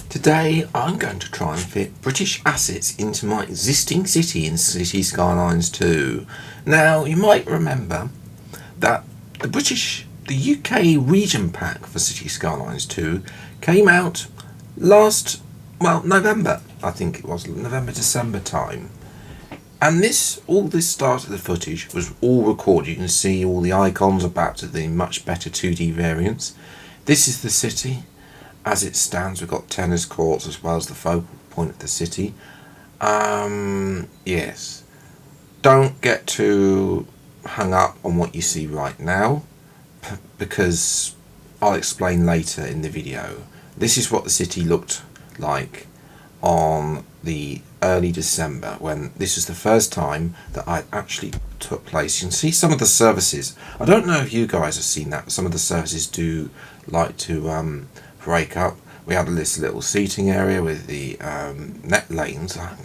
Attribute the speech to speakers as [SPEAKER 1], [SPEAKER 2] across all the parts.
[SPEAKER 1] Today I'm going to try and fit British assets into my existing city in Cities Skylines II. Now you might remember that the UK region pack for Cities Skylines II came out November. I think it was November, December time. And all this start of the footage was all recorded. You can see all the icons about the much better 2D variants. This is the city. As it stands, we've got tennis courts as well as the focal point of the city. Yes. Don't get too hung up on what you see right now, because I'll explain later in the video. This is what the city looked like on the early December, when this is the first time that I actually took place. You can see some of the services. I don't know if you guys have seen that, but some of the services do like to break up. We had this little seating area with the net lanes. I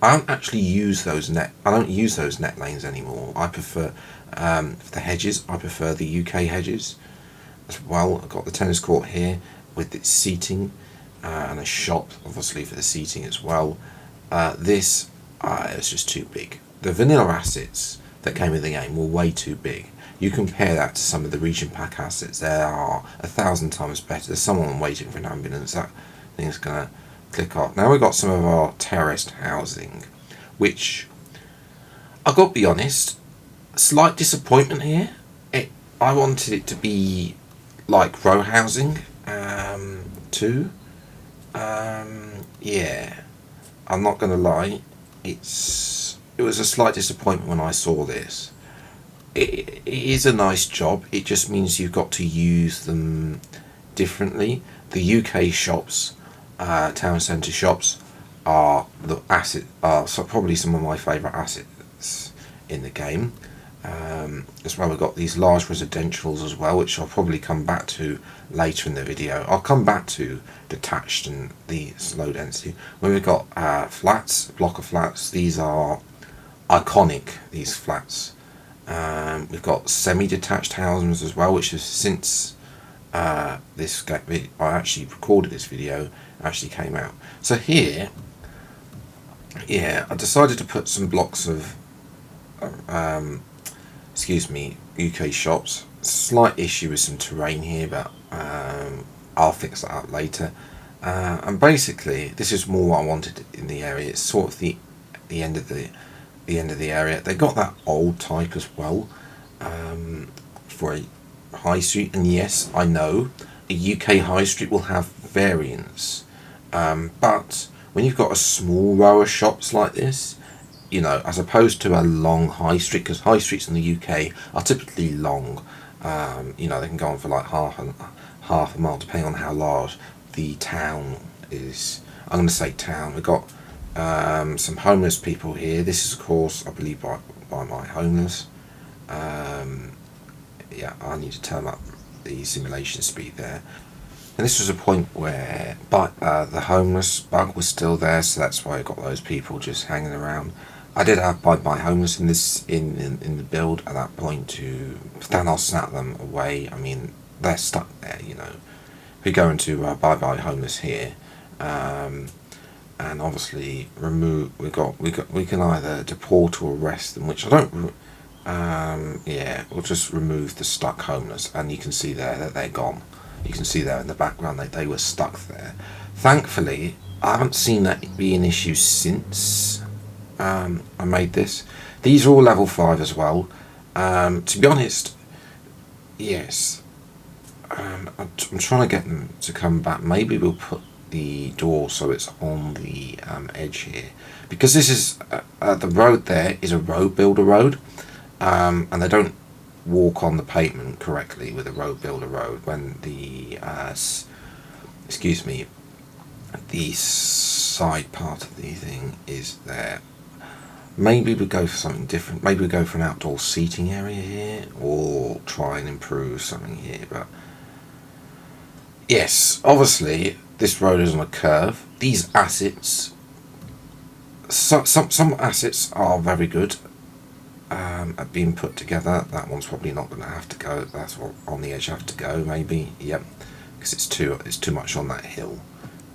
[SPEAKER 1] don't actually use those net. I don't use those net lanes anymore. I prefer for the hedges. I prefer the UK hedges as well. I've got the tennis court here with its seating and a shop, obviously, for the seating as well. This is just too big. The vanilla assets that came with the game were way too big. You compare that to some of the region pack assets, they are 1,000 times better. There's someone waiting for an ambulance. That thing's going to click off. Now we've got some of our terraced housing, which, I've got to be honest, slight disappointment here. I wanted it to be like row housing too. Yeah, I'm not going to lie. It was a slight disappointment when I saw this. It is a nice job. It just means you've got to use them differently. The UK shops, town centre shops, are probably some of my favourite assets in the game. As well, we've got these large residentials as well, which I'll probably come back to later in the video. I'll come back to detached and the low density. When we've got flats, block of flats, these are iconic, these flats. We've got semi-detached houses as well, which is since I actually recorded this video, actually came out. So here, yeah, I decided to put some blocks of UK shops. Slight issue with some terrain here, but I'll fix that up later. And basically, this is more what I wanted in the area. It's sort of the end of the area. They got that old type as well for a high street. And yes, I know a UK high street will have variants, but when you've got a small row of shops like this, you know, as opposed to a long high street, because high streets in the UK are typically long. You know, they can go on for like half a mile, depending on how large the town is. I'm going to say town. We've got some homeless people here. This is, of course, I believe by my homeless. Yeah, I need to turn up the simulation speed there. And this was a point where the homeless bug was still there, so that's why I got those people just hanging around. I did have my homeless in the build at that point but then I'll snap them away. I mean, they're stuck there, you know. We go into bye homeless here, and obviously we can either deport or arrest them, which I don't. Yeah, we'll just remove the stuck homeless, and you can see there that they're gone. You can see there in the background they were stuck there. Thankfully, I haven't seen that be an issue since I made this. These are all level 5 as well. To be honest, yes. I'm trying to get them to come back. Maybe we'll put the door so it's on the edge here, because this is the road there is a road builder road, and they don't walk on the pavement correctly with a road builder road when the the side part of the thing is there. Maybe we go for something different. Maybe we go for an outdoor seating area here, or try and improve something here. But yes, obviously this road is on a curve. These assets, some assets are very good at being put together. That one's probably not going to have to go. That's what on the edge have to go. Maybe, yep, because it's too much on that hill.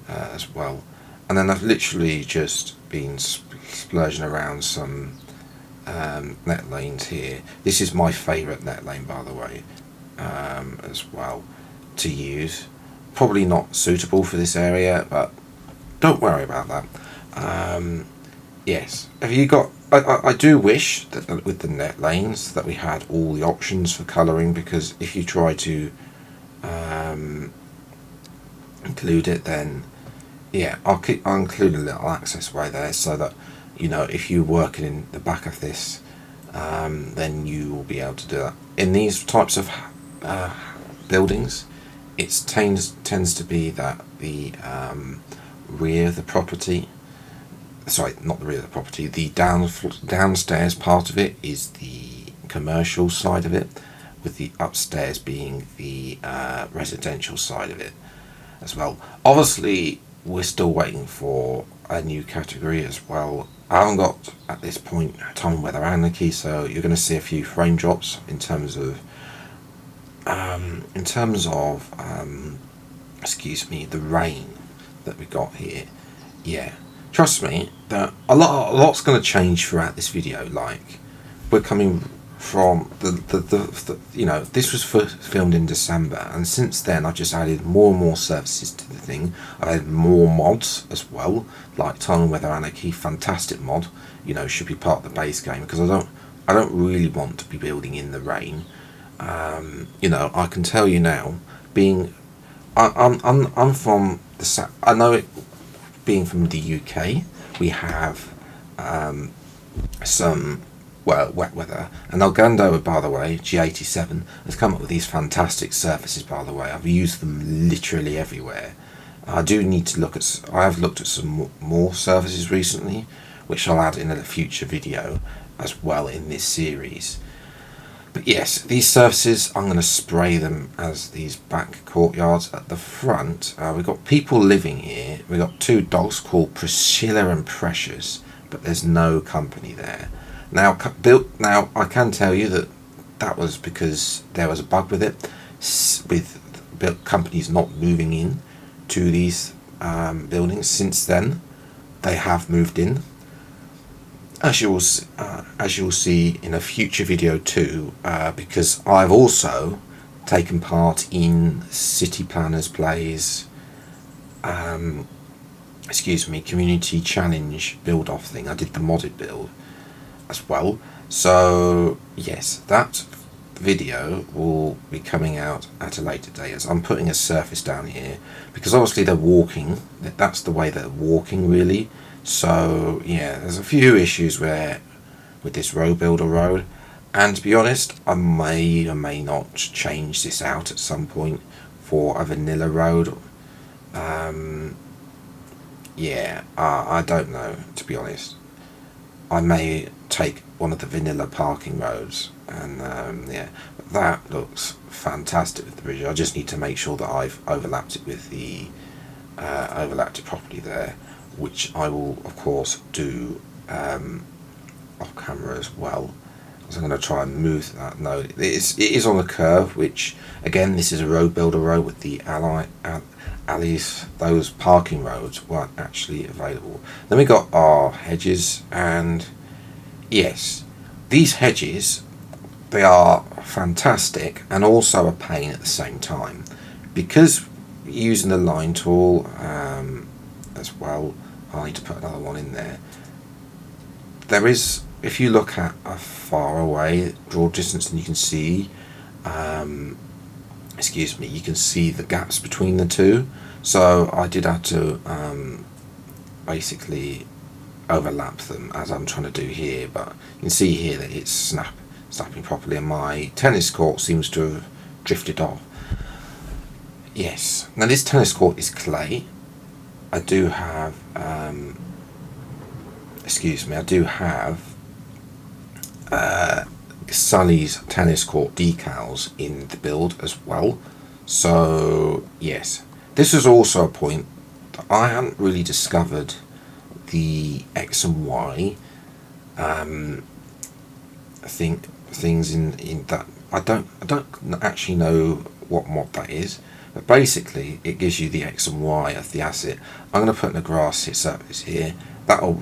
[SPEAKER 1] as well. And then I've literally just been splurging around some net lanes here. This is my favourite net lane, by the way, as well, to use. Probably not suitable for this area, but don't worry about that. Yes, have you got... I do wish that with the net lanes that we had all the options for colouring, because if you try to include it, then yeah, I'll include a little access way there, so that, you know, if you're working in the back of this, then you will be able to do that. In these types of buildings, it tends to be that the rear of the property, sorry, not the rear of the property, the downstairs part of it is the commercial side of it, with the upstairs being the residential side of it as well. Obviously, we're still waiting for a new category as well. I haven't got, at this point, time weather anarchy, so you're going to see a few frame drops in terms of excuse me, the rain that we got here. Yeah, trust me that a lot's going to change throughout this video. Like, we're coming from the you know, this was filmed in December, and since then I've just added more and more services to the thing. I've added more mods as well, like Time and Weather Anarchy, fantastic mod, you know, should be part of the base game, because I don't really want to be building in the rain. You know, I can tell you now, being I'm from the I know it, being from the UK, we have some wet weather, and Elgando, by the way, G87 has come up with these fantastic surfaces. By the way, I've used them literally everywhere. I do need to look at, I have looked at some more surfaces recently, which I'll add in a future video as well in this series. But yes, these surfaces, I'm going to spray them as these back courtyards. At the front, we've got people living here. We've got two dogs called Priscilla and Precious, but there's no company there. Now, I can tell you that was because there was a bug with it, with companies not moving in to these buildings. Since then, they have moved in. As you'll see in a future video too, because I've also taken part in City Planners Plays, community challenge build off thing. I did the modded build as well. So yes, that video will be coming out at a later date, as I'm putting a surface down here, because obviously they're walking, that's the way they're walking really. So yeah, there's a few issues with this road builder road, and to be honest, I may or may not change this out at some point for a vanilla road. Yeah, I don't know, to be honest. I may take one of the vanilla parking roads, and yeah, that looks fantastic with the bridge. I just need to make sure that I've overlapped it with the overlapped it properly there, which I will of course do off camera as well. So I'm going to try and move that. No, it is on a curve, which again, this is a road builder road with the alleys. Those parking roads weren't actually available. Then we got our hedges, and yes, these hedges, they are fantastic and also a pain at the same time, because using the line tool as well. I need to put another one in there. There is, if you look at a far away draw distance, and you can see you can see the gaps between the two. So I did have to basically overlap them, as I'm trying to do here, but you can see here that it's snapping properly, and my tennis court seems to have drifted off. Yes, now this tennis court is clay. I do have Sully's tennis court decals in the build as well. So yes, this is also a point that I hadn't really discovered the X and Y things in that. I don't actually know what mod that is, But basically it gives you the X and Y of the asset. I'm going to put in a grass surface here. That'll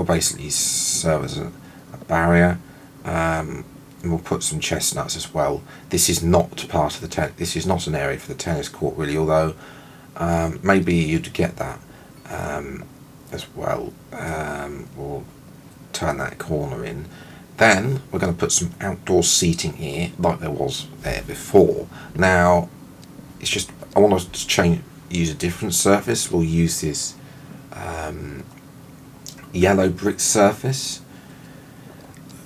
[SPEAKER 1] basically serve as a barrier. And we'll put some chestnuts as well. This is not part of the this is not an area for the tennis court really, although maybe you'd get that as well. We'll turn that corner in. Then we're going to put some outdoor seating here, like there was there before. Now, it's just I want to use a different surface. We'll use this yellow brick surface,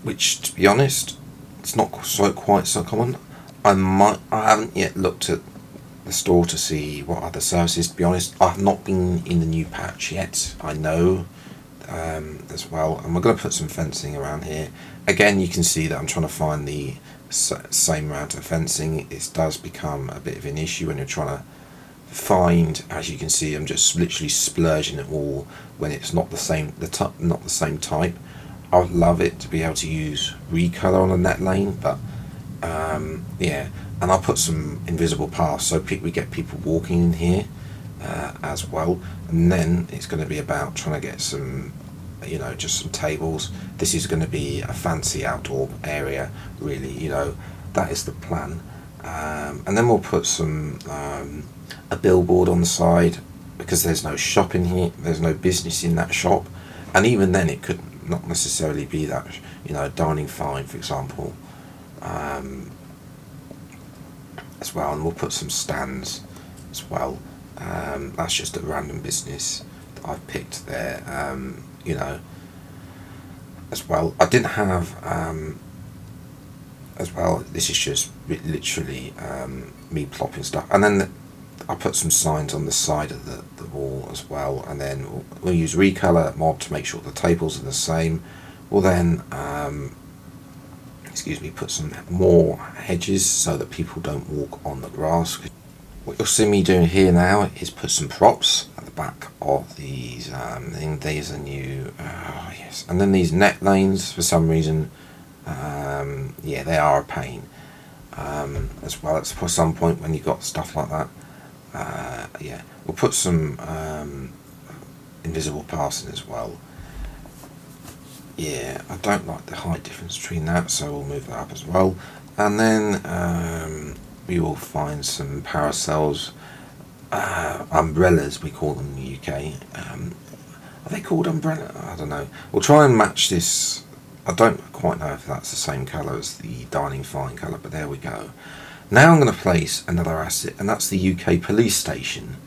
[SPEAKER 1] which, to be honest, it's not quite so common. I haven't yet looked at the store to see what other surfaces. To be honest, I've not been in the new patch yet. I know as well, and we're going to put some fencing around here. Again, you can see that I'm trying to find the same amount of fencing. It does become a bit of an issue when you're trying to find. As you can see, I'm just literally splurging it all when it's not the same. Not the same type. I would love it to be able to use recolor on a net lane, but yeah. And I'll put some invisible paths so we get people walking in here as well. And then it's going to be about trying to get some, just some tables. This is going to be a fancy outdoor area, really. That is the plan. And then we'll put some a billboard on the side, because there's no shop in here. There's no business in that shop, and even then, it could not necessarily be that. Dining fine, for example. As well, and we'll put some stands as well. That's just a random business that I've picked there. As well. I didn't have as well. This is just literally me plopping stuff, and then I put some signs on the side of the wall as well, and then we'll use recolor mod to make sure the tables are the same. We'll then put some more hedges so that people don't walk on the grass. What you'll see me doing here now is put some props at the back of these. These are new, yes. And then these net lanes, for some reason, yeah, they are a pain as well. It's for some point when you've got stuff like that. Yeah, we'll put some invisible paths in as well. Yeah, I don't like the height difference between that, so we'll move that up as well. And then we will find some parasols, umbrellas we call them in the UK. Are they called umbrella? I don't know. We'll try and match this. I don't quite know if that's the same colour as the dining fine colour, but there we go. Now I'm going to place another asset, and that's the UK police station.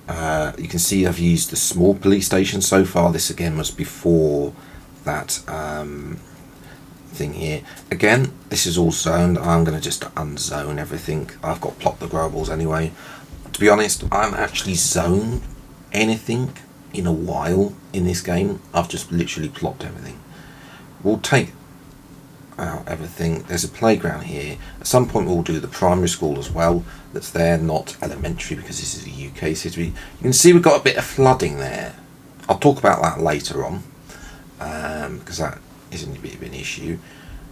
[SPEAKER 1] You can see I've used the small police station so far. This again was before that thing here. Again, this is all zoned. I'm going to just unzone everything. I've got plot the grubbles anyway. To be honest, I haven't actually zoned anything in a while in this game. I've just literally plopped everything. We'll take out everything. There's a playground here. At some point we'll do the primary school as well. That's there, not elementary, because this is a UK city. You can see we've got a bit of flooding there. I'll talk about that later on. Because that isn't a bit of an issue.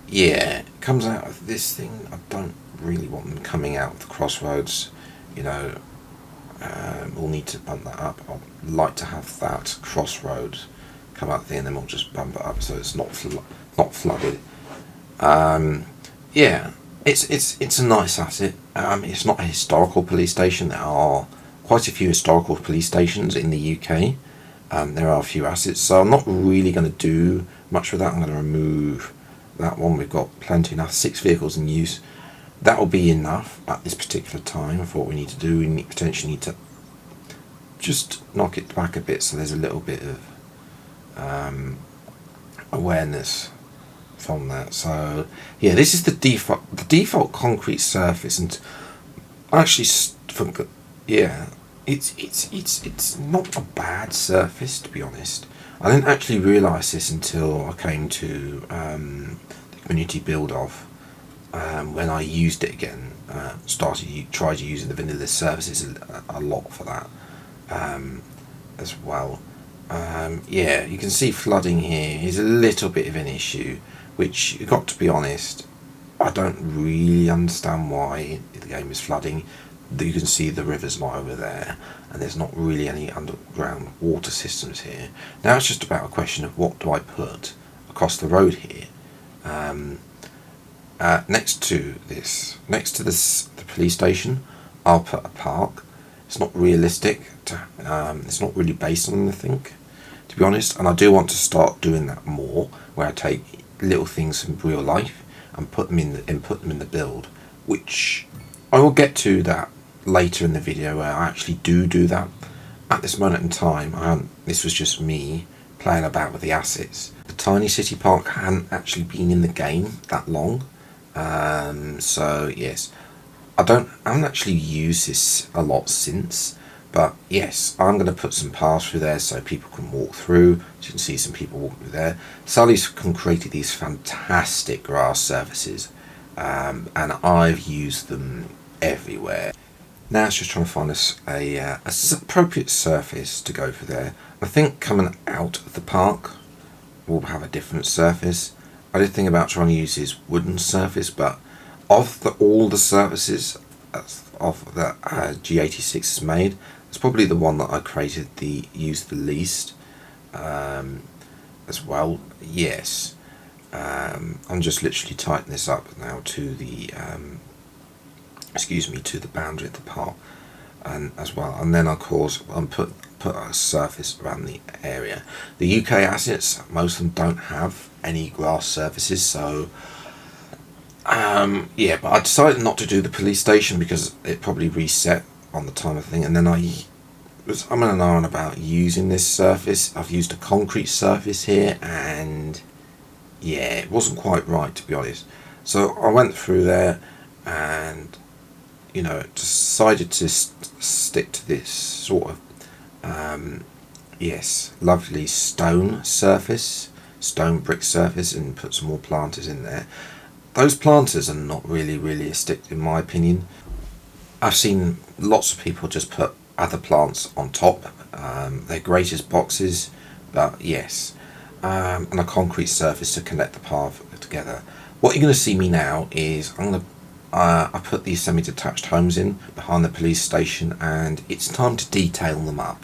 [SPEAKER 1] Yeah, it comes out of this thing. I don't really want them coming out of the crossroads. We'll need to bump that up. I'd like to have that crossroads come out there, and then we'll just bump it up so it's not flooded. Yeah, it's a nice asset. It's not a historical police station. There are quite a few historical police stations in the UK. There are a few assets, so I'm not really going to do much with that. I'm going to remove that one. We've got plenty enough, 6 vehicles in use. That will be enough at this particular time for what we need to do. We potentially need to just knock it back a bit so there's a little bit of awareness from that. So yeah, this is the default concrete surface, and actually yeah, it's not a bad surface, to be honest. I didn't actually realise this until I came to the community build of when I used it again. Tried using the vanilla surfaces a lot for that as well. Yeah, you can see flooding here is a little bit of an issue, which, you've got to be honest, I don't really understand why the game is flooding. you can see the rivers lie over there, and there's not really any underground water systems here. Now it's just about a question of what do I put across the road here. Next to the police station, I'll put a park. It's not realistic. It's not really based on anything, to be honest. And I do want to start doing that more, where I take little things from real life and put them in the build, which I will get to that later in the video, where I actually do that. At this moment in time, this was just me playing about with the assets. The tiny city park hadn't actually been in the game that long, so yes, I haven't actually used this a lot since, but yes, I'm going to put some paths through there so people can walk through. So you can see some people walking through there. Sally's created these fantastic grass surfaces, and I've used them everywhere. Now it's just trying to find us a appropriate surface to go for there. I think coming out of the park we'll have a different surface. I did think about trying to use this wooden surface, but of all the surfaces of that G86 has made, it's probably the one that I used the least as well. Yes, I'm just literally tightening this up now to the to the boundary of the park, and as well, and then of course I'm put a surface around the area. The UK assets, most of them don't have any grass surfaces, so yeah, but I decided not to do the police station because it probably reset on the time of thing, and then I'm in an iron about using this surface. I've used a concrete surface here, and yeah, it wasn't quite right, to be honest. So I went through there and decided to stick to this sort of lovely stone brick surface, and put some more planters in there. Those planters are not really realistic in my opinion. I've seen lots of people just put other plants on top. They're great as boxes, but yes, and a concrete surface to connect the path together. What you're going to see me now is I put these semi-detached homes in behind the police station, and it's time to detail them up.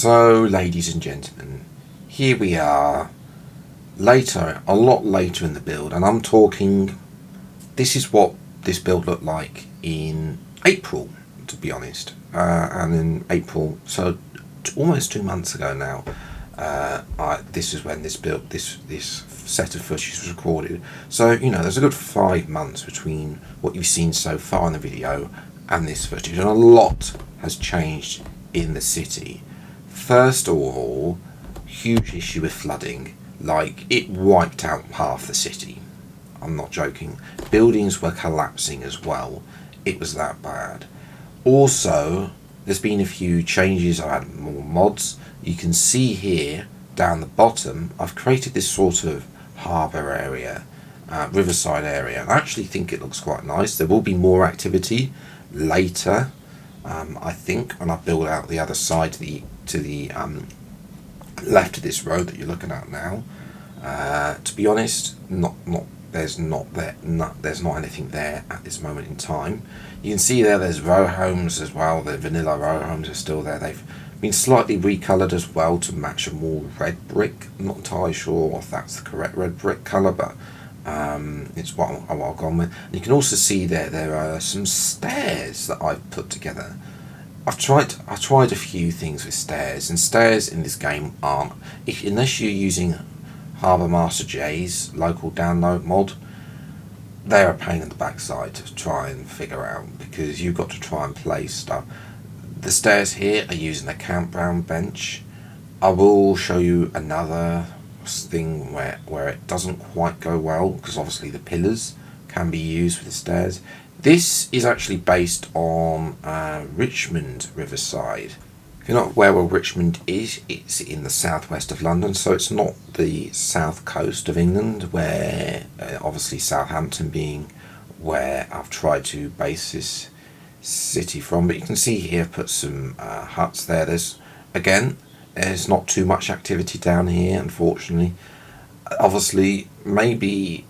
[SPEAKER 1] So, ladies and gentlemen, here we are, later, a lot later in the build, and I'm talking, this is what this build looked like in April, to be honest. And in April, so almost 2 months ago now, this is when this set of footage was recorded. So, there's a good 5 months between what you've seen so far in the video and this footage, and a lot has changed in the city. First of all, huge issue with flooding. Like, it wiped out half the city. I'm not joking. Buildings were collapsing as well. It was that bad. Also, there's been a few changes. I had more mods. You can see here down the bottom, I've created this sort of harbour area, riverside area. I actually think it looks quite nice. There will be more activity later, I think, when I build out the other side to the left of this road that you're looking at now. To be honest, there's not anything there at this moment in time. You can see there's row homes as well. The vanilla row homes are still there. They've been slightly recoloured as well to match a more red brick. I'm not entirely sure if that's the correct red brick colour, but it's what I've gone with. And you can also see there are some stairs that I've put together. I've tried a few things with stairs, and stairs in this game aren't, unless you're using Harbour Master J's local download mod, they're a pain in the backside to try and figure out, because you've got to try and place stuff. The stairs here are using a campground bench. I will show you another thing where it doesn't quite go well, because obviously the pillars can be used for the stairs. This is actually based on Richmond Riverside. If you're not aware where Richmond is, it's in the southwest of London, so it's not the south coast of England, where obviously Southampton being where I've tried to base this city from. But you can see here I've put some huts there. There's not too much activity down here, unfortunately. Obviously, maybe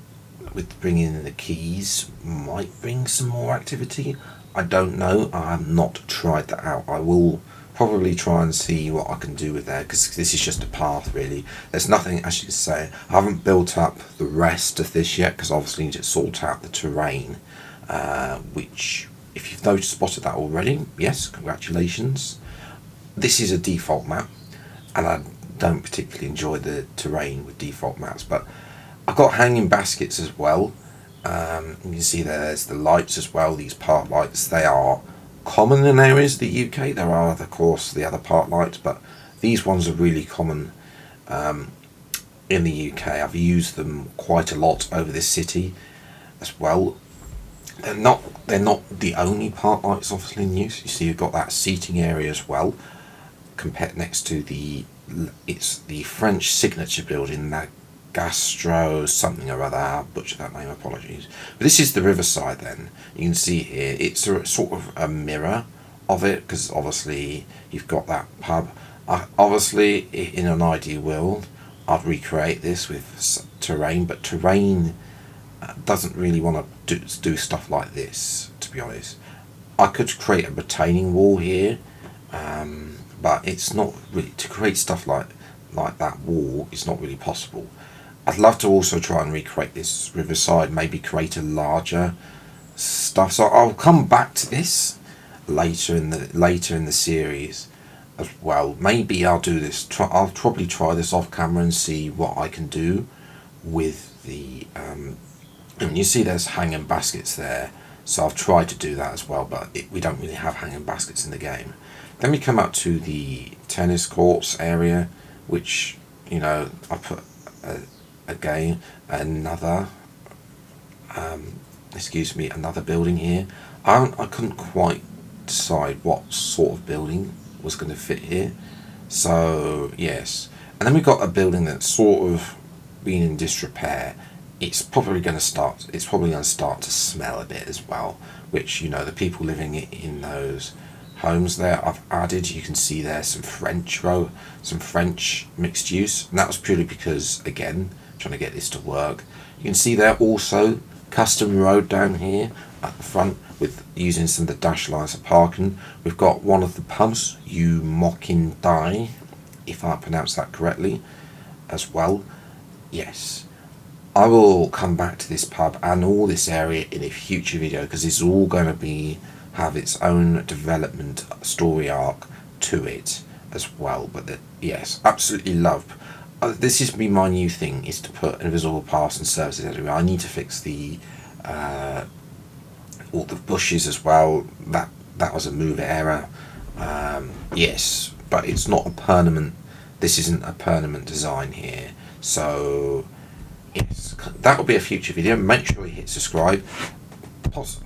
[SPEAKER 1] with bringing in the keys might bring some more activity. I don't know. I have not tried that out. I will probably try and see what I can do with there, because this is just a path really. There's nothing actually to say. I haven't built up the rest of this yet, because obviously you need to sort out the terrain, which, if you've spotted that already, yes, congratulations. This is a default map, and I don't particularly enjoy the terrain with default maps, but I've got hanging baskets as well. You can see there's the lights as well, these park lights. They are common in areas of the UK. There are, of course, the other park lights, but these ones are really common in the UK. I've used them quite a lot over this city as well. They're not the only park lights obviously in use. You see you've got that seating area as well, compared next to it's the French signature building, that Gastro something or other. I'll butcher that name, apologies. But this is the riverside then. You can see here it's a sort of a mirror of it, because obviously you've got that pub. Obviously, in an ideal world, I'd recreate this with terrain, but terrain doesn't really want to do stuff like this, to be honest. I could create a retaining wall here, but it's not really, to create stuff like that wall, it's not really possible. I'd love to also try and recreate this riverside, maybe create a larger stuff. So I'll come back to this later in the series as well. Maybe I'll do this. I'll probably try this off camera and see what I can do with the. And you see, there's hanging baskets there. So I've tried to do that as well, but we don't really have hanging baskets in the game. Then we come up to the tennis courts area, which I put. Again, another another building here. I couldn't quite decide what sort of building was going to fit here, so yes. And then we've got a building that's sort of been in disrepair. It's probably going to start to smell a bit as well, which the people living in those homes there, I've added, you can see there some French mixed use, and that was purely because, again, trying to get this to work. You can see there also custom road down here at the front, with using some of the dash lines for parking. We've got one of the pubs, You Mocking Die, if I pronounce that correctly as well. Yes, I will come back to this pub and all this area in a future video, because it's all going to have its own development story arc to it as well. But yes, absolutely love. This is my new thing, is to put invisible paths and services everywhere. I need to fix the all the bushes as well. That was a move error. Yes, but it's not a permanent. This isn't a permanent design here. So yes, that will be a future video. Make sure you hit subscribe.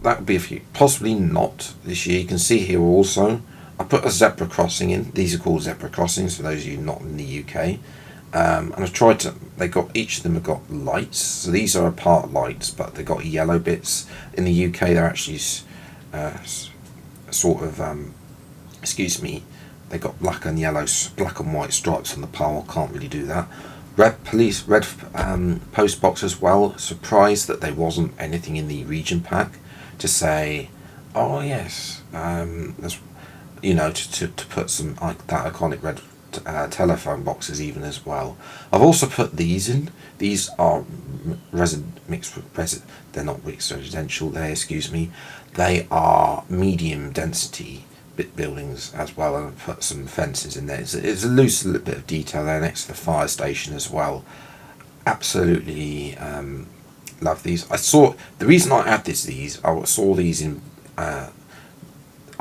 [SPEAKER 1] That will be possibly not this year. You can see here also, I put a zebra crossing in. These are called zebra crossings for those of you not in the UK. And I've tried to. Each of them have got lights. So these are apart lights, but they got yellow bits. In the UK, they're actually sort of. Excuse me. They got black and white stripes on the pole. Can't really do that. Red post box as well. Surprised that there wasn't anything in the region pack to say, oh yes, to put some that iconic red telephone boxes even as well. I've also put these in. These are mixed with they're not mixed residential. They are medium density buildings as well, and put some fences in there. It's a loose little bit of detail there next to the fire station as well. Absolutely love these. The reason I added these, I saw these in I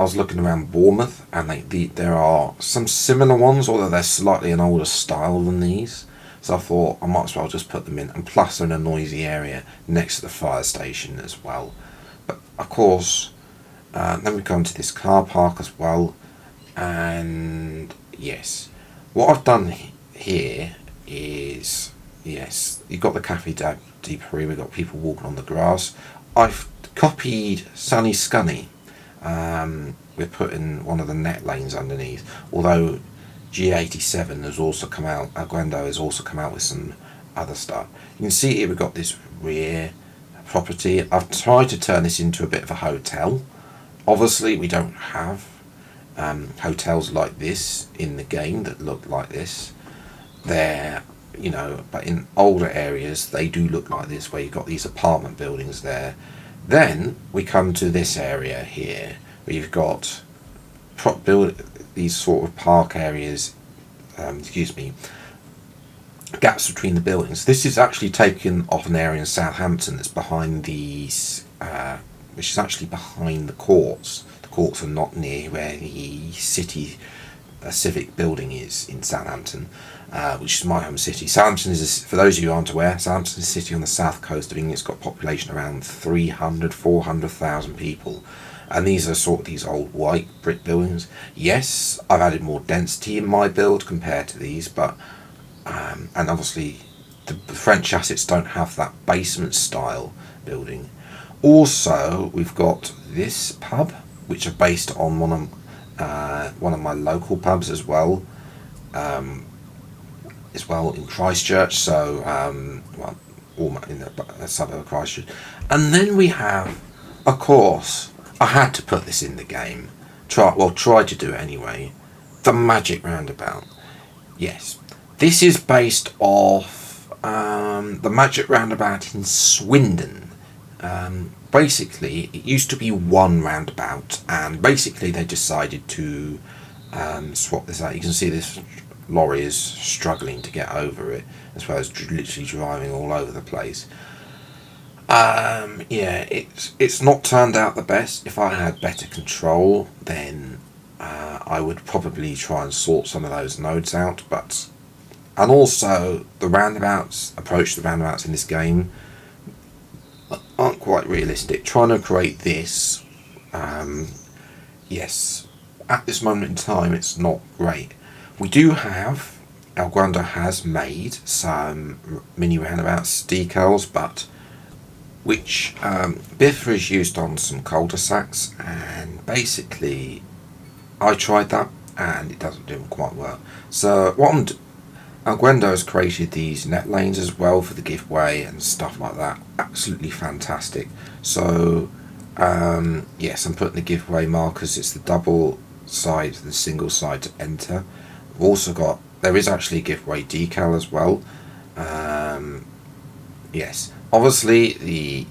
[SPEAKER 1] was looking around Bournemouth, and there are some similar ones, although they're slightly an older style than these. So I thought I might as well just put them in, and plus they're in a noisy area next to the fire station as well. But of course, then we go into this car park as well, and yes, what I've done here is, yes, you've got the Cafe de Paris, we've got people walking on the grass. I've copied Sunny Scunny. We're putting one of the net lanes underneath, although G87 has also come out, Alguendo has also come out with some other stuff. You can see here we've got this rear property. I've tried to turn this into a bit of a hotel. Obviously we don't have hotels like this in the game that look like this. They're, but in older areas they do look like this, where you've got these apartment buildings there. Then we come to this area here, where you've got these sort of park areas, gaps between the buildings. This is actually taken off an area in Southampton that's behind these, which is actually behind the courts. The courts are not near where the civic building is in Southampton, which is my home city. Southampton is, for those of you who aren't aware, Southampton is a city on the south coast of England. It's got a population around 400,000 people. And these are these old white brick buildings. Yes, I've added more density in my build compared to these, but and obviously the French assets don't have that basement style building. Also, we've got this pub, which are based on one of my local pubs as well in Christchurch. So in the suburb of Christchurch. And then we have, of course, I had to put this in the game. Try to do it anyway. The Magic Roundabout. Yes, this is based off the Magic Roundabout in Swindon. Basically, it used to be one roundabout, and basically they decided to swap this out. You can see this lorry is struggling to get over it, as well as literally driving all over the place. Yeah, it's not turned out the best. If I had better control, then I would probably try and sort some of those nodes out. And also the roundabouts in this game aren't quite realistic. Trying to create this, yes, at this moment in time, it's not great. We do have, Alguendo has made some mini roundabouts decals, but which Biffa is used on some cul-de-sacs, and basically I tried that and it doesn't do quite well. So Alguendo has created these net lanes as well for the giveaway and stuff like that. Absolutely fantastic. So yes, I'm putting the giveaway markers. It's the double side, the single side to enter. I've also got there is actually a giveaway decal as well. Yes, obviously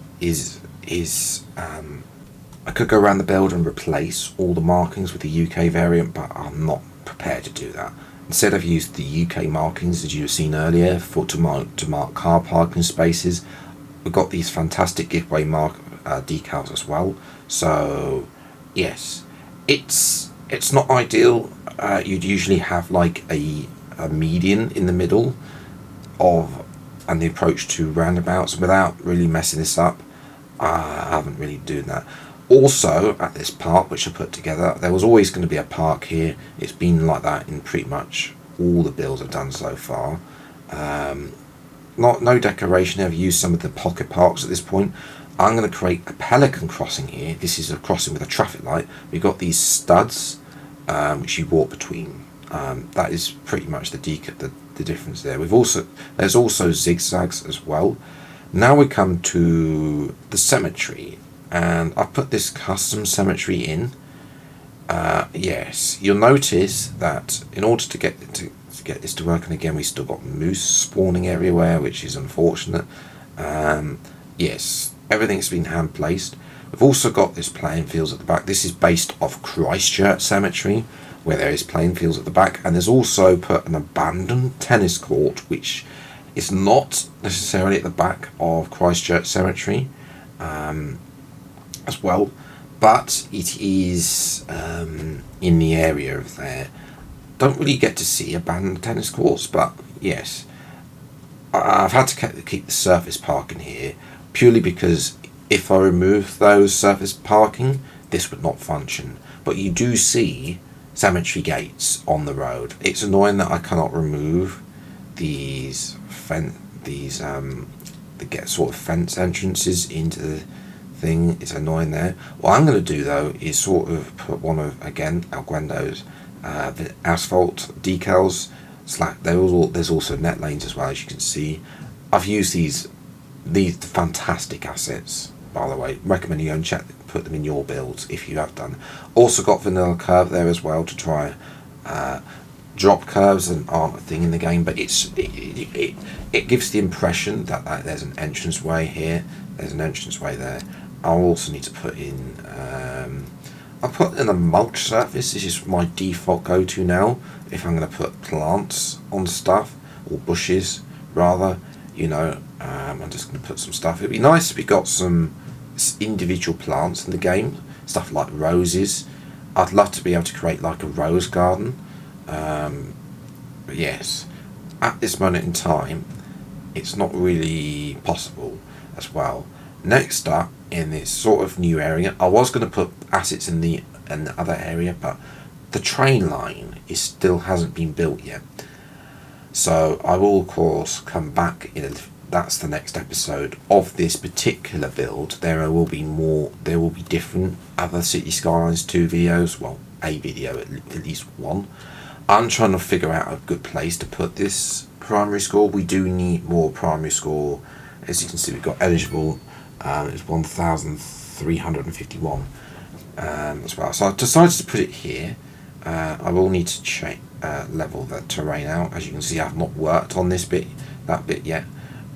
[SPEAKER 1] I could go around the build and replace all the markings with the UK variant, but I'm not prepared to do that. Instead, I've used the UK markings, as you've seen earlier, to mark car parking spaces. We've got these fantastic giveaway decals as well. So yes, it's not ideal. You'd usually have like a median in the middle of and the approach to roundabouts without really messing this up. I haven't really done that. Also, at this park which I put together, there was always going to be a park here. It's been like that in pretty much all the builds I've done so far. No decoration. I've used some of the pocket parks at this point. I'm going to create a pelican crossing here. This is a crossing with a traffic light. We've got these studs which you walk between. That is pretty much the difference there. There's also zigzags as well. Now we come to the cemetery, and I've put this custom cemetery in. Yes, you'll notice that in order to get this to work, and again we still got moose spawning everywhere, which is unfortunate. Yes, everything's been hand placed. We've also got this playing fields at the back. This is based off Christchurch Cemetery, where there is playing fields at the back, and there's also put an abandoned tennis court, which is not necessarily at the back of Christchurch Cemetery as well, but it is in the area of there. Don't really get to see abandoned tennis courts, but yes, I've had to keep the surface parking here purely because if I remove those surface parking, this would not function. But you do see cemetery gates on the road. It's annoying that I cannot remove these sort of fence entrances into the thing. It's annoying there. What I'm going to do though is sort of put one of, again, Alguendo's the asphalt decals. There's also net lanes as well, as you can see. I've used these fantastic assets, by the way. Recommend you go and put them in your builds if you have done. Also got vanilla curve there as well to try. Drop curves aren't a thing in the game, but it gives the impression that there's an entranceway here. There's an entranceway there. I'll also need to put in. I'll put in a mulch surface. This is my default go-to now. If I'm going to put plants on stuff, or bushes rather, I'm just going to put some stuff. It'd be nice if we got some individual plants in the game, stuff like roses. I'd love to be able to create like a rose garden. But yes, at this moment in time, it's not really possible as well. Next up, in this sort of new area, I was going to put assets in the other area, but the train line still hasn't been built yet. So I will of course come back that's the next episode of this particular build. There will be different other Cities Skylines II videos, well, a video at least one. I'm trying to figure out a good place to put this primary school. We do need more primary school. As you can see, we've got eligible. It's 1,351 as well. So I decided to put it here. I will need to level the terrain out. As you can see, I've not worked on that bit yet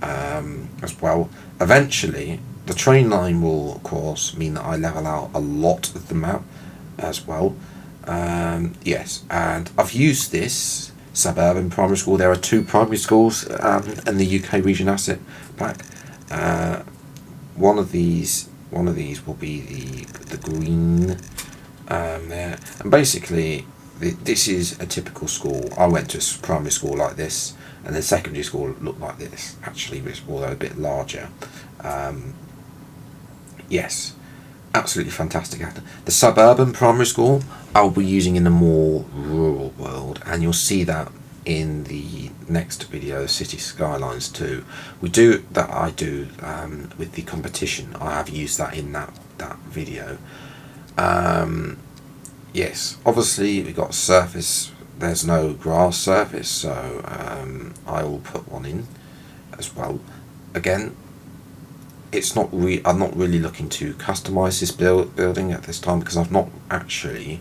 [SPEAKER 1] as well. Eventually, the train line will, of course, mean that I level out a lot of the map as well. Yes, and I've used this suburban primary school. There are 2 primary schools in the UK region asset pack. One of these will be the green there, and basically this is a typical school. I went to a primary school like this, and then secondary school looked like this, actually, although a bit larger. Yes, absolutely fantastic. The suburban primary school I'll be using in a more rural world, and you'll see that in the next video, Cities Skylines II. I do with the competition. I have used that in that video. Yes, obviously we've got a surface. There's no grass surface, so I will put one in as well. Again, I'm not really looking to customize this building at this time, because I've not actually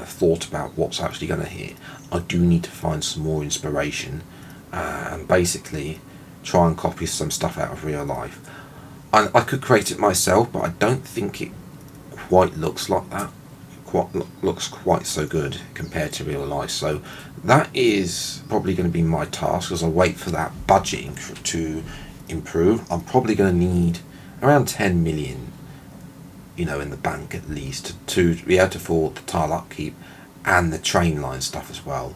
[SPEAKER 1] thought about what's actually going to hit. I do need to find some more inspiration and basically try and copy some stuff out of real life. I could create it myself, but I don't think it quite looks like that. Looks quite so good compared to real life. So that is probably going to be my task as I wait for that budgeting to improve. I'm probably going to need around 10 million, in the bank at least to be able to afford the tile upkeep and the train line stuff as well.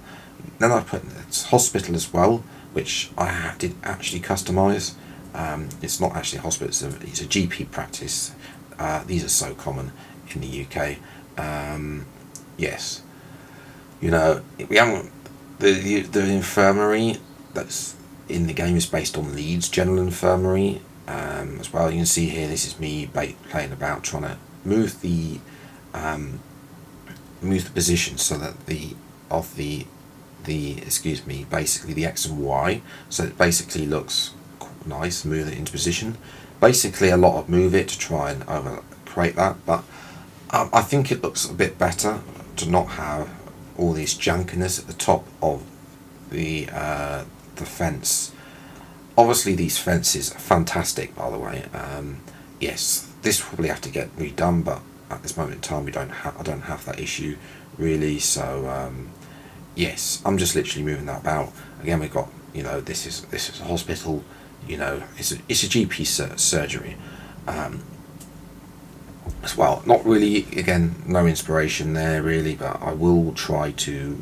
[SPEAKER 1] Then I put this hospital as well, which I did actually customise. It's not actually a hospital, it's a GP practice. These are so common in the UK. Yes, we haven't the infirmary that's in the game is based on Leeds General Infirmary as well. You can see here, this is me playing about trying to move the position so that basically the X and Y, so it basically looks nice. Move it into position. Basically a lot of move it to try and create that, but I think it looks a bit better to not have all this junkiness at the top of the fence. Obviously these fences are fantastic, by the way. Yes, this will probably have to get redone, but at this moment in time I don't have that issue really. So yes, I'm just literally moving that about. Again, we've got this is a hospital. It's a GP surgery. As well, not really, again, no inspiration there really, but I will try to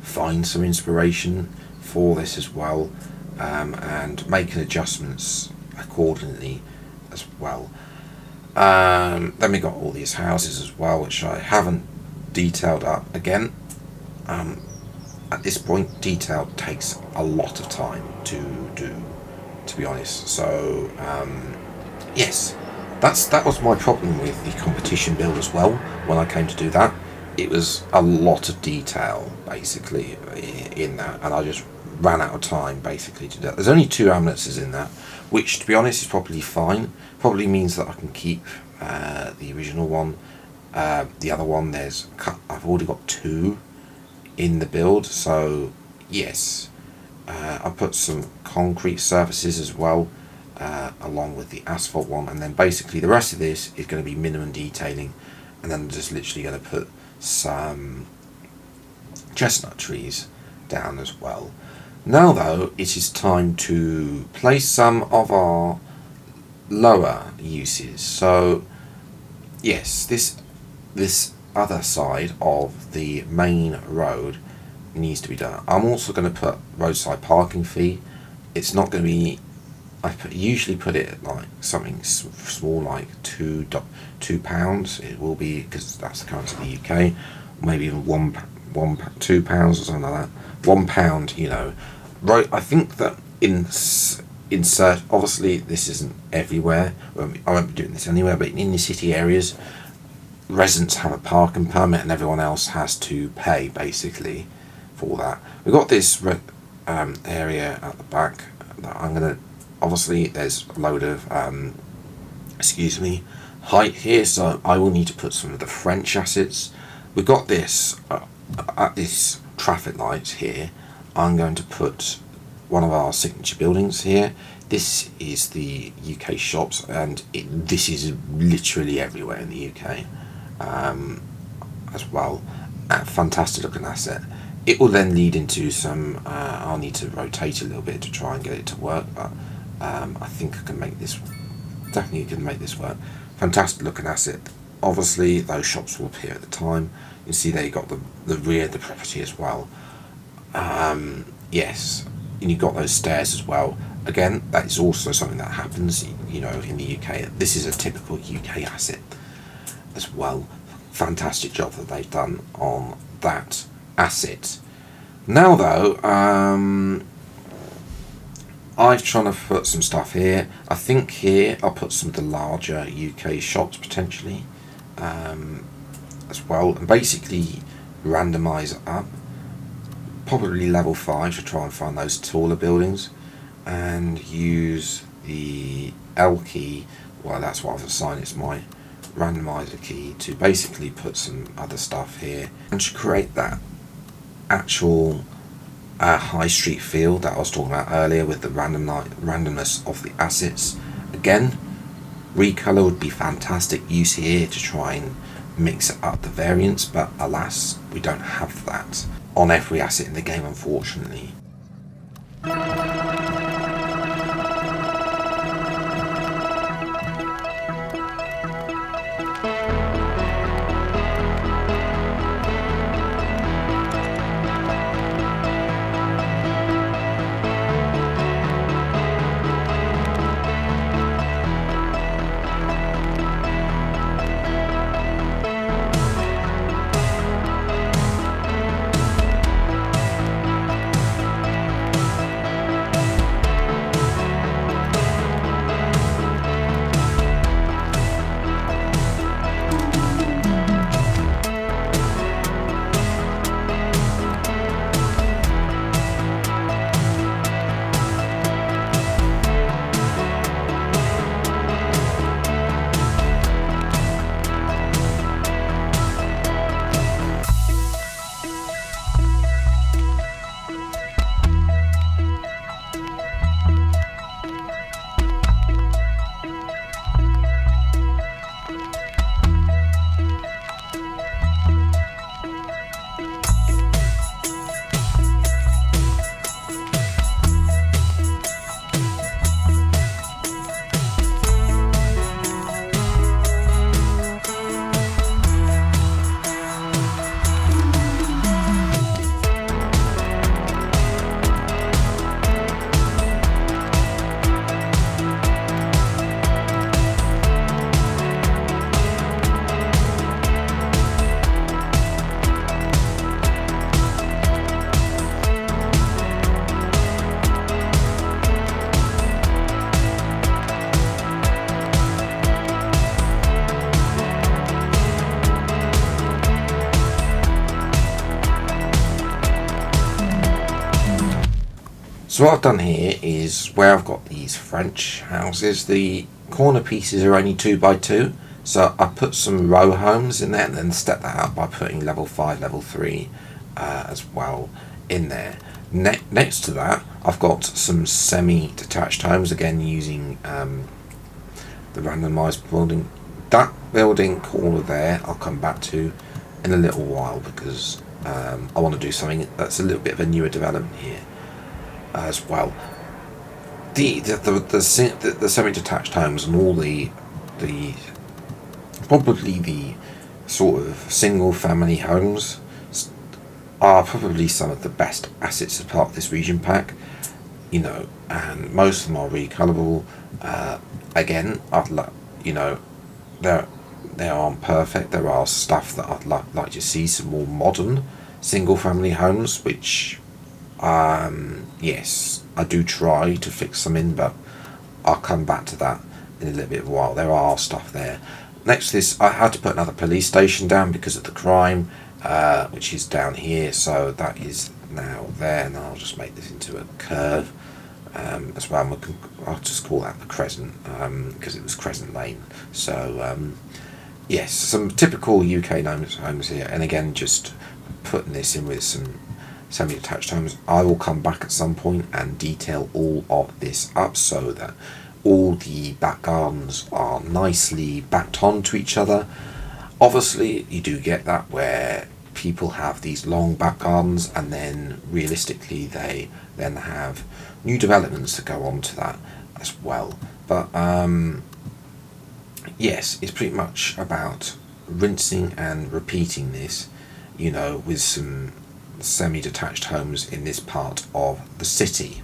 [SPEAKER 1] find some inspiration for this as well, and make adjustments accordingly as well. Then we got all these houses as well, which I haven't detailed up. Again, at this point, detail takes a lot of time to do, to be honest. So yes, that was my problem with the competition build as well. When I came to do that, it was a lot of detail basically in that, and I just ran out of time basically to do that. There's only 2 ambulances in that, which to be honest is probably fine. Probably means that I can keep the original one. The other one, I've already got 2 in the build, so yes. I put some concrete surfaces as well, along with the asphalt one, and then basically the rest of this is going to be minimum detailing, and then I'm just literally going to put some chestnut trees down as well. Now though, it is time to place some of our lower uses. So yes, this other side of the main road needs to be done. I'm also going to put roadside parking fee. It's not going to be, usually put it at like something small like £2. It will be, because that's the currency of the UK. Maybe even £2 or something like that. £1, Right, I think that insert, obviously this isn't everywhere. I won't be doing this anywhere, but in the city areas, residents have a parking permit and everyone else has to pay basically for that. We've got this area at the back that I'm going to, obviously there's a load of height here, so I will need to put some of the French assets. We've got this at this traffic light here. I'm going to put one of our signature buildings here. This is the UK shops, and this is literally everywhere in the UK as well. A fantastic looking asset. It will then lead into some, I'll need to rotate a little bit to try and get it to work, but I think I can make this, definitely can make this work. Fantastic looking asset. Obviously those shops will appear at the time. You can see there you got the rear of the property as well. Yes, and you've got those stairs as well. Again, that is also something that happens, in the UK. This is a typical UK asset as well. Fantastic job that they've done on that asset. Now though, I'm trying to put some stuff here. I think here I'll put some of the larger UK shops potentially as well, and basically randomise it up. Probably level 5 to try and find those taller buildings, and use the L key. Well, that's what I've assigned. It's my randomizer key to basically put some other stuff here and to create that actual high street feel that I was talking about earlier with the randomness of the assets. Again, recolor would be fantastic use here to try and mix up the variance, but alas, we don't have that on every asset in the game, unfortunately. So what I've done here is where I've got these French houses, the corner pieces are only 2x2, so I put some row homes in there and then step that out by putting level 5, level 3 as well in there. Next to that, I've got some semi-detached homes, again using the randomised building. That building corner there I'll come back to in a little while because I want to do something that's a little bit of a newer development here as well. The semi-detached homes and all the probably the sort of single family homes are probably some of the best assets as part of this region pack, you know, and most of them are recolorable. Again, they aren't perfect. There are stuff that I'd like to see some more modern single family homes, which yes, I do try to fix them in, but I'll come back to that in a little bit of a while. There are stuff there. Next to this, I had to put another police station down because of the crime, which is down here, so that is now there, and I'll just make this into a curve as well. I'll just call that the Crescent because it was Crescent Lane. So yes, some typical UK homes here, and again, just putting this in with some semi-detached homes. I will come back at some point and detail all of this up so that all the back gardens are nicely backed onto each other. Obviously, you do get that where people have these long back gardens, and then realistically they then have new developments to go on to that as well. But yes, it's pretty much about rinsing and repeating this, you know, with some semi-detached homes in this part of the city.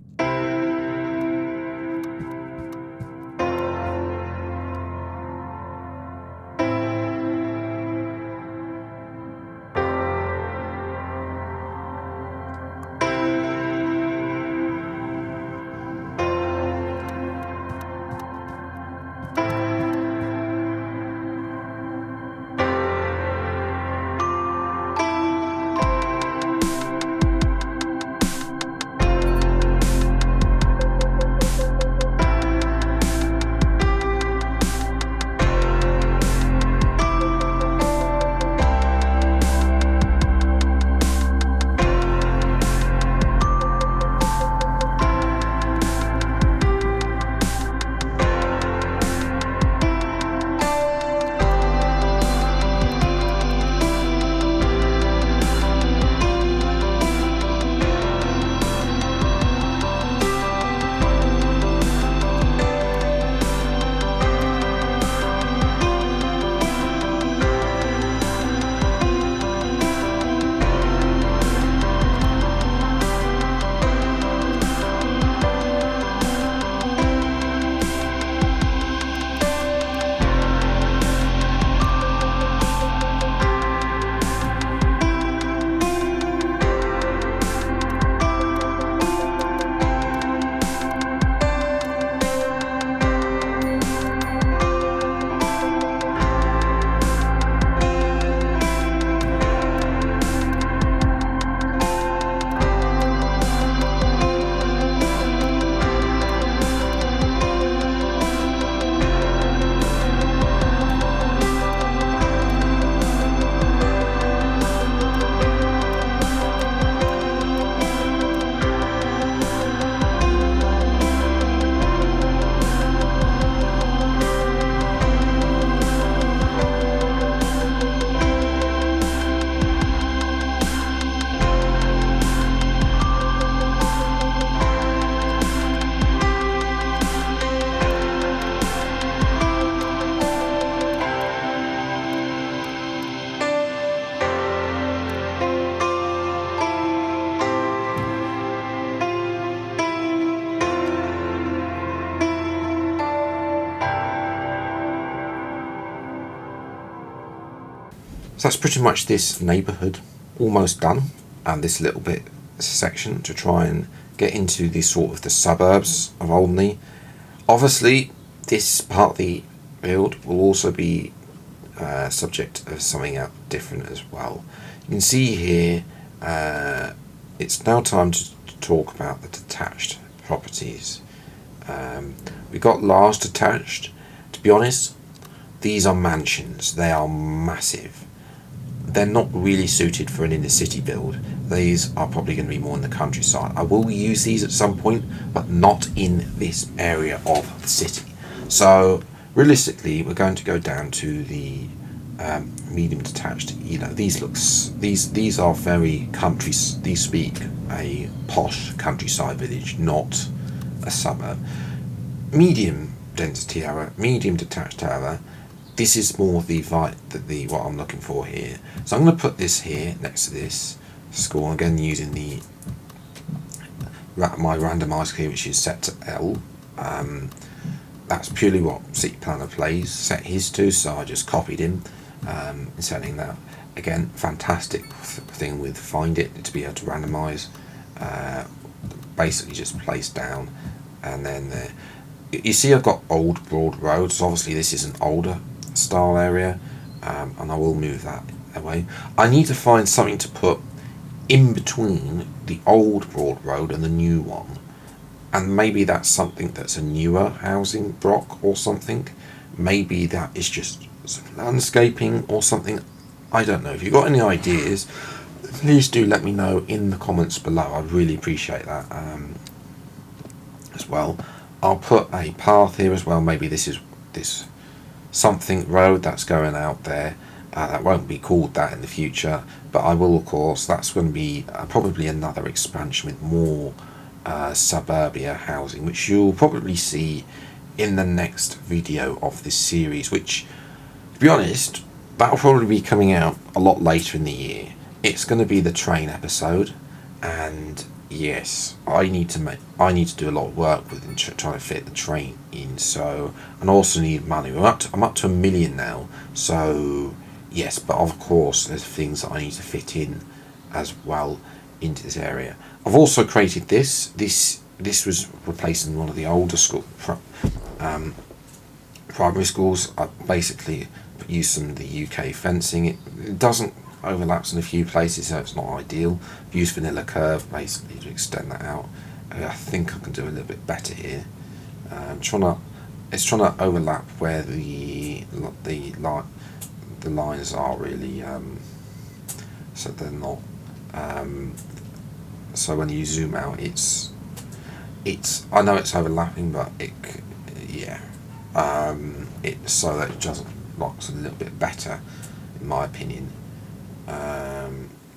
[SPEAKER 1] So that's pretty much this neighbourhood almost done, and this little bit section to try and get into the sort of the suburbs of Olney. Obviously, this part of the build will also be subject of something else different as well. You can see here, it's now time to talk about the detached properties. We've got large detached. To be honest, these are mansions. They are massive. They're not really suited for an inner city build. These are probably going to be more in the countryside. I will use these at some point, but not in this area of the city. So realistically, we're going to go down to the medium detached. You know, these are very country. These speak a posh countryside village, not a suburb. Medium density area, medium detached area. This is more the what I'm looking for here. So I'm going to put this here next to this school, again using the my randomizer key, which is set to L. That's purely what City Planner plays set his to, so I just copied him and setting that. Again, fantastic thing with Find It to be able to randomize. Basically just place down, and then there. You see I've got old broad roads. Obviously this is an older style area, and I will move that away. I need to find something to put in between the old broad road and the new one, and maybe that's something that's a newer housing block or something. Maybe that is just some landscaping or something. I don't know. If you've got any ideas, please do let me know in the comments below. I'd really appreciate that as well. I'll put a path here as well. Maybe this is this something road that's going out there. That won't be called that in the future, but I will, of course. That's going to be probably another expansion with more suburbia housing, which you'll probably see in the next video of this series, which, to be honest, that'll probably be coming out a lot later in the year. It's going to be the train episode, and yes, I need to do a lot of work with trying to fit the train in. So, and also need money. I'm up to $1 million now. So yes, but of course there's things that I need to fit in as well into this area. I've also created this. This was replacing one of the older primary schools. I basically used some of the UK fencing. It doesn't overlaps in a few places, so it's not ideal. I've used vanilla curve basically to extend that out. I think I can do a little bit better here. It's trying to overlap where the lines are really, so they're not. So when you zoom out, it's I know it's overlapping, but it's so that it just looks a little bit better, in my opinion.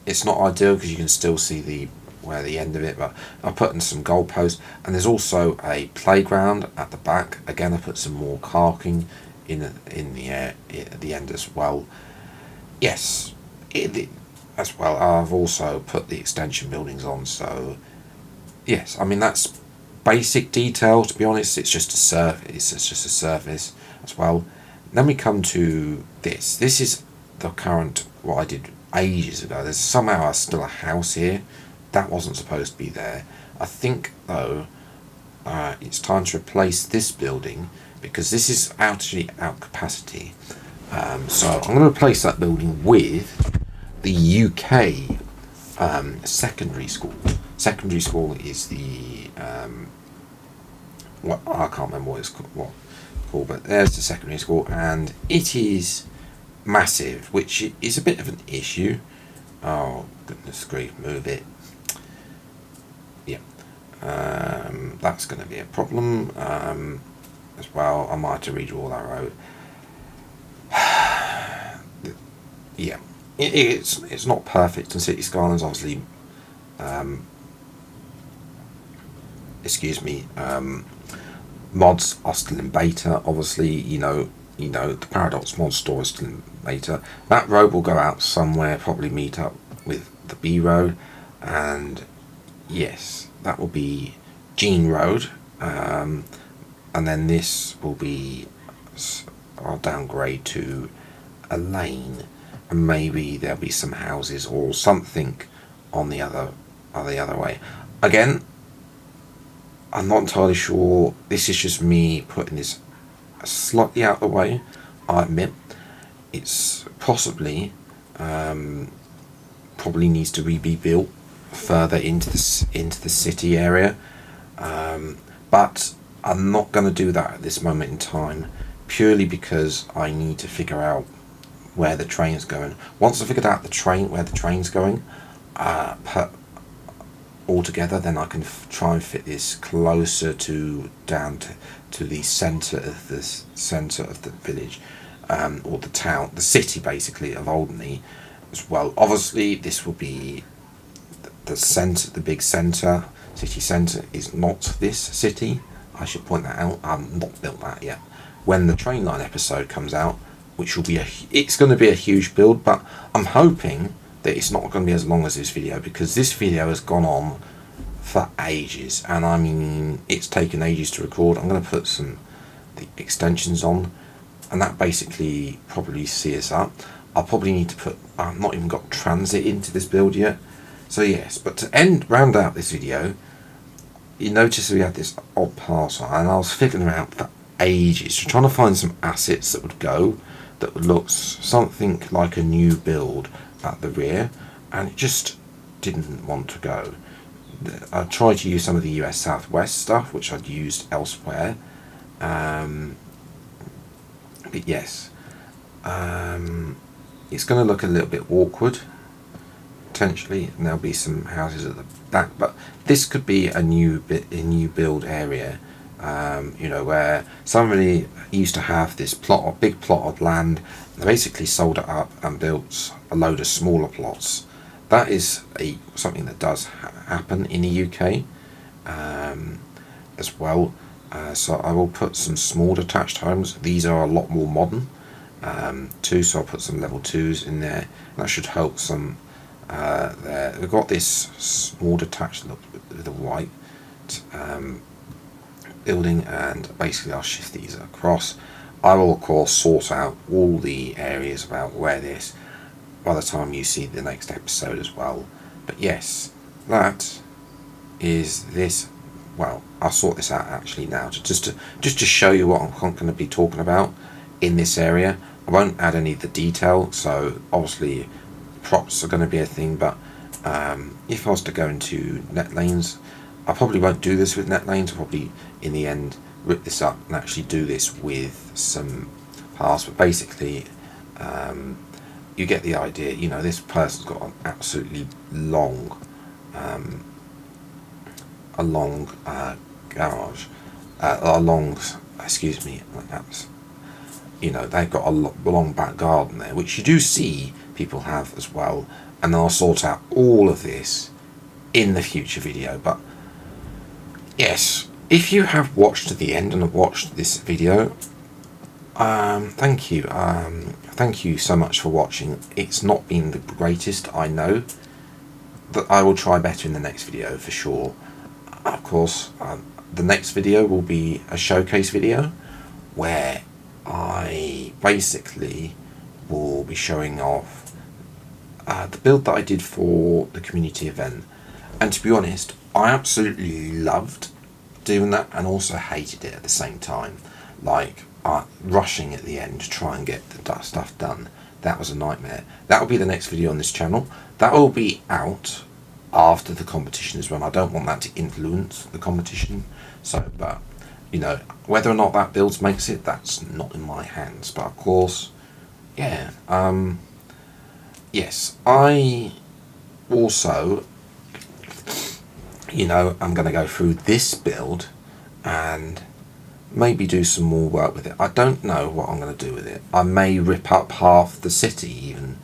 [SPEAKER 1] It's not ideal because you can still see where the end of it, but I put in some goalposts, and there's also a playground at the back. Again, I put some more caulking in the air at the end as well. Yes, as well. I've also put the extension buildings on. So yes, I mean that's basic detail. To be honest, it's just a surface. It's just a surface as well. Then we come to this. This is the current what I did ages ago. There's somehow still a house here that wasn't supposed to be there. I think though it's time to replace this building because this is actually out capacity. So I'm going to replace that building with the UK secondary school. Secondary school is the what I can't remember what it's called, but there's the secondary school, and it is massive, which is a bit of an issue. Oh goodness grief, move it. Yeah, that's going to be a problem as well. I might have to redraw that road. Yeah, it's not perfect, and Cities Skylines obviously mods are still in beta. Obviously, you know the Paradox mod store is still in beta. That road will go out somewhere, probably meet up with the B road, and yes, that will be Gene Road, and then this will be, I'll downgrade to a lane, and maybe there'll be some houses or something on the other way. Again, I'm not entirely sure. This is just me putting this slightly out of the way. I admit it's possibly probably needs to be built further into the city area, but I'm not going to do that at this moment in time, purely because I need to figure out where the train's going. Once I figured out where the train's going, altogether, then I can try and fit this closer down to the centre of the village, or the town, the city basically of Alderney as well. Obviously, this will be the centre, the big centre, city centre is not this city. I should point that out. I've not built that yet. When the train line episode comes out, which will be it's going to be a huge build, but I'm hoping that it's not going to be as long as this video, because this video has gone on for ages, and I mean, it's taken ages to record. I'm going to put the extensions on, and that basically probably sees up. I'll probably need to put, I've not even got transit into this build yet. So yes, but to round out this video, you notice we had this odd parcel, and I was figuring out for ages, trying to find some assets that would go, that would look something like a new build at the rear, and it just didn't want to go. I tried to use some of the US Southwest stuff, which I'd used elsewhere, but yes, it's going to look a little bit awkward potentially, and there'll be some houses at the back, but this could be a new build area, where somebody used to have this big plot of land. They basically sold it up and built a load of smaller plots. That is something that does happen in the UK as well. So I will put some small detached homes. These are a lot more modern too, so I'll put some level 2s in there. That should help some there. We've got this small detached look with the white building, and basically I'll shift these across. I will of course sort out all the areas about where this by the time you see the next episode as well. But yes, that is this. Well, I'll sort this out actually now, just to show you what I'm going to be talking about in this area. I won't add any of the detail, so obviously props are going to be a thing, but if I was to go into net lanes, I probably won't do this with net lanes. I'll probably in the end rip this up and actually do this with some paths, but basically you get the idea. This person's got an absolutely long garage, excuse me, they've got a long back garden there, which you do see people have as well, and I'll sort out all of this in the future video. But yes, if you have watched to the end and have watched this video, thank you. Thank you so much for watching. It's not been the greatest, I know, but I will try better in the next video for sure. Of course, the next video will be a showcase video where I basically will be showing off the build that I did for the community event. And to be honest, I absolutely loved doing that and also hated it at the same time. Like rushing at the end to try and get the stuff done. That was a nightmare. That will be the next video on this channel. That will be out after the competition as well. I don't want that to influence the competition. So, but whether or not that build makes it, that's not in my hands. But of course, yeah. Yes, I also, I'm going to go through this build and maybe do some more work with it. I don't know what I'm going to do with it. I may rip up half the city even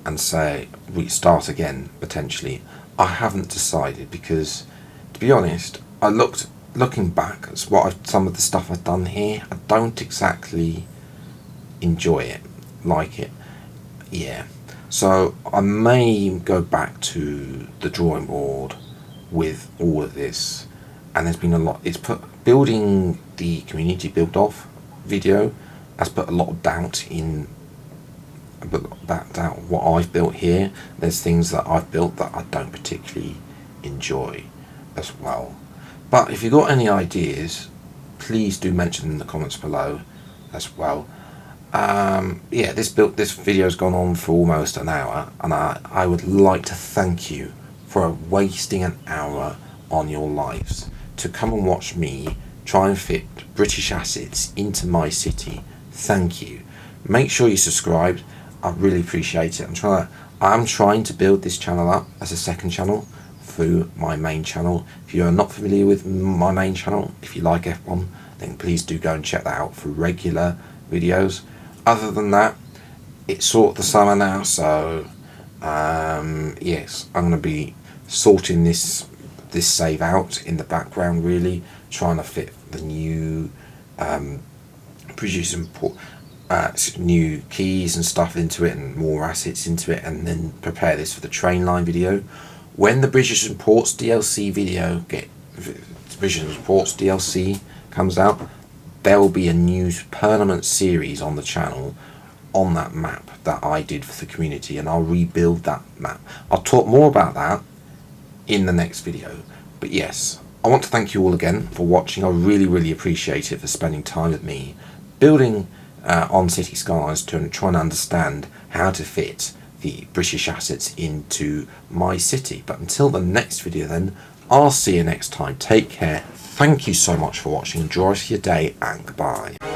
[SPEAKER 1] and say restart again potentially. I haven't decided, because to be honest, looking back at some of the stuff I've done here, I don't exactly enjoy it, like it. Yeah, so I may go back to the drawing board with all of this. And there's been a lot. Building the community build off video has put a lot of doubt in about what I've built here. There's things that I've built that I don't particularly enjoy as well. But if you've got any ideas, please do mention them in the comments below as well. Yeah, this video's gone on for almost an hour, and I would like to thank you for wasting an hour on your lives to come and watch me try and fit British assets into my city. Thank you. Make sure you subscribe. I really appreciate it. I'm trying to build this channel up as a second channel through my main channel. If you are not familiar with my main channel, if you like F1, then please do go and check that out for regular videos. Other than that, it's sort of the summer now, so yes, I'm going to be sorting this save out in the background, really trying to fit the new produce import new keys and stuff into it, and more assets into it, and then prepare this for the train line video. When the British Imports DLC comes out, there will be a new permanent series on the channel on that map that I did for the community, and I'll rebuild that map. I'll talk more about that in the next video. But yes, I want to thank you all again for watching. I really appreciate it, for spending time with me building on Cities Skylines II and trying to understand how to fit the British assets into my city. But until the next video then, I'll see you next time. Take care. Thank you so much for watching. Enjoy your day, and goodbye.